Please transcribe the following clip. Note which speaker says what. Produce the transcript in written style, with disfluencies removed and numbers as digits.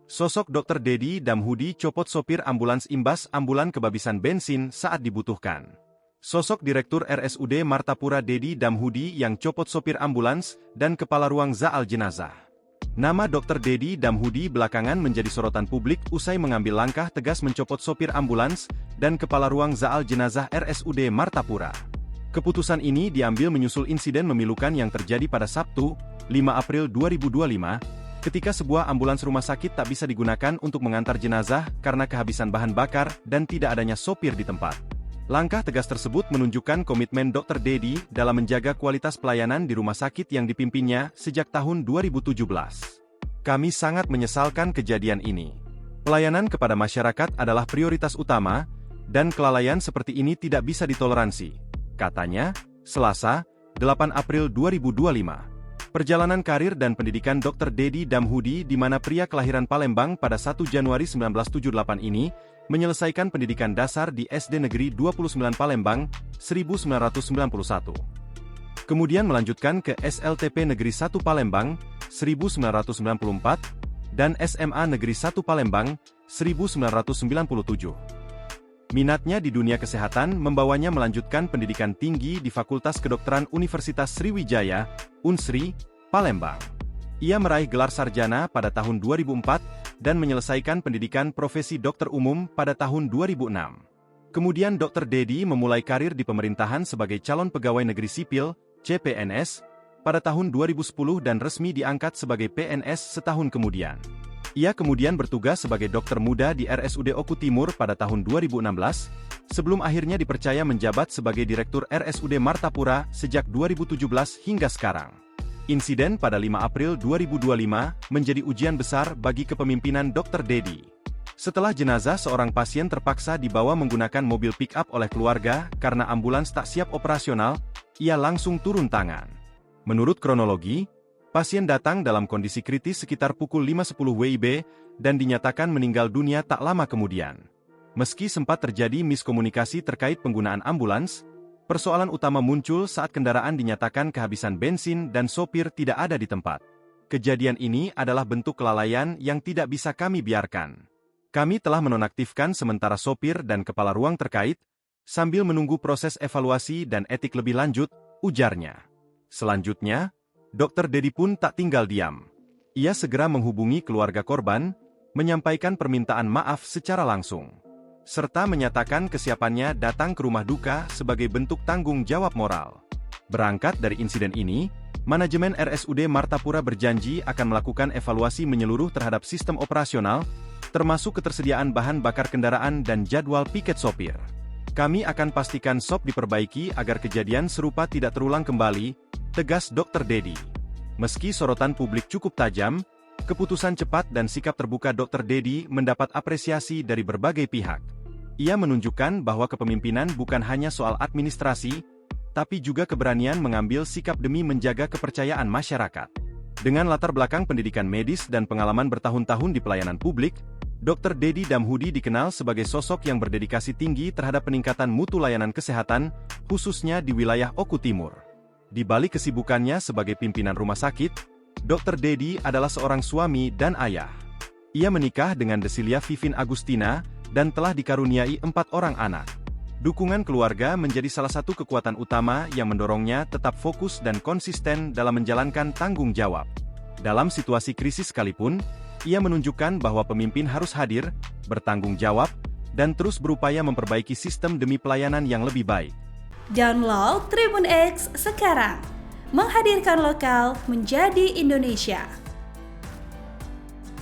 Speaker 1: Sosok Dr. Dedi Damhudi copot sopir ambulans imbas ambulan kehabisan bensin saat dibutuhkan. Sosok Direktur RSUD Martapura Dedi Damhudi yang copot sopir ambulans dan kepala ruang Zaal Jenazah. Nama Dr. Dedi Damhudi belakangan menjadi sorotan publik usai mengambil langkah tegas mencopot sopir ambulans dan kepala ruang Zaal Jenazah RSUD Martapura. Keputusan ini diambil menyusul insiden memilukan yang terjadi pada Sabtu, 5 April 2025, ketika sebuah ambulans rumah sakit tak bisa digunakan untuk mengantar jenazah karena kehabisan bahan bakar dan tidak adanya sopir di tempat. Langkah tegas tersebut menunjukkan komitmen Dr. Dedi dalam menjaga kualitas pelayanan di rumah sakit yang dipimpinnya sejak tahun 2017. Kami sangat menyesalkan kejadian ini. Pelayanan kepada masyarakat adalah prioritas utama, dan kelalaian seperti ini tidak bisa ditoleransi, katanya, Selasa, 8 April 2025. Perjalanan karir dan pendidikan Dr. Dedi Damhudi di mana pria kelahiran Palembang pada 1 Januari 1978 ini, menyelesaikan pendidikan dasar di SD Negeri 29 Palembang, 1991. Kemudian melanjutkan ke SLTP Negeri 1 Palembang, 1994, dan SMA Negeri 1 Palembang, 1997. Minatnya di dunia kesehatan membawanya melanjutkan pendidikan tinggi di Fakultas Kedokteran Universitas Sriwijaya, Unsri, Palembang. Ia meraih gelar sarjana pada tahun 2004 dan menyelesaikan pendidikan profesi dokter umum pada tahun 2006. Kemudian Dr. Dedi memulai karir di pemerintahan sebagai calon pegawai negeri sipil, CPNS, pada tahun 2010 dan resmi diangkat sebagai PNS setahun kemudian. Ia kemudian bertugas sebagai dokter muda di RSUD Oku Timur pada tahun 2016, sebelum akhirnya dipercaya menjabat sebagai Direktur RSUD Martapura sejak 2017 hingga sekarang. Insiden pada 5 April 2025 menjadi ujian besar bagi kepemimpinan Dr. Dedi. Setelah jenazah seorang pasien terpaksa dibawa menggunakan mobil pick-up oleh keluarga karena ambulans tak siap operasional, ia langsung turun tangan. Menurut kronologi, pasien datang dalam kondisi kritis sekitar pukul 5.10 WIB dan dinyatakan meninggal dunia tak lama kemudian. Meski sempat terjadi miskomunikasi terkait penggunaan ambulans, persoalan utama muncul saat kendaraan dinyatakan kehabisan bensin dan sopir tidak ada di tempat. Kejadian ini adalah bentuk kelalaian yang tidak bisa kami biarkan. Kami telah menonaktifkan sementara sopir dan kepala ruang terkait, sambil menunggu proses evaluasi dan etik lebih lanjut, ujarnya. Selanjutnya, Dr. Dedi pun tak tinggal diam. Ia segera menghubungi keluarga korban, menyampaikan permintaan maaf secara langsung, serta menyatakan kesiapannya datang ke rumah duka sebagai bentuk tanggung jawab moral. Berangkat dari insiden ini, manajemen RSUD Martapura berjanji akan melakukan evaluasi menyeluruh terhadap sistem operasional, termasuk ketersediaan bahan bakar kendaraan dan jadwal piket sopir. Kami akan pastikan SOP diperbaiki agar kejadian serupa tidak terulang kembali, tegas Dr. Dedi. Meski sorotan publik cukup tajam, keputusan cepat dan sikap terbuka Dr. Dedi mendapat apresiasi dari berbagai pihak. Ia menunjukkan bahwa kepemimpinan bukan hanya soal administrasi, tapi juga keberanian mengambil sikap demi menjaga kepercayaan masyarakat. Dengan latar belakang pendidikan medis dan pengalaman bertahun-tahun di pelayanan publik, Dr. Dedi Damhudi dikenal sebagai sosok yang berdedikasi tinggi terhadap peningkatan mutu layanan kesehatan, khususnya di wilayah Oku Timur. Di balik kesibukannya sebagai pimpinan rumah sakit, Dr. Dedi adalah seorang suami dan ayah. Ia menikah dengan Desilia Vivin Agustina, dan telah dikaruniai 4 orang anak. Dukungan keluarga menjadi salah satu kekuatan utama yang mendorongnya tetap fokus dan konsisten dalam menjalankan tanggung jawab. Dalam situasi krisis sekalipun, ia menunjukkan bahwa pemimpin harus hadir, bertanggung jawab, dan terus berupaya memperbaiki sistem demi pelayanan yang lebih baik.
Speaker 2: Download Tribun X sekarang, menghadirkan lokal menjadi Indonesia.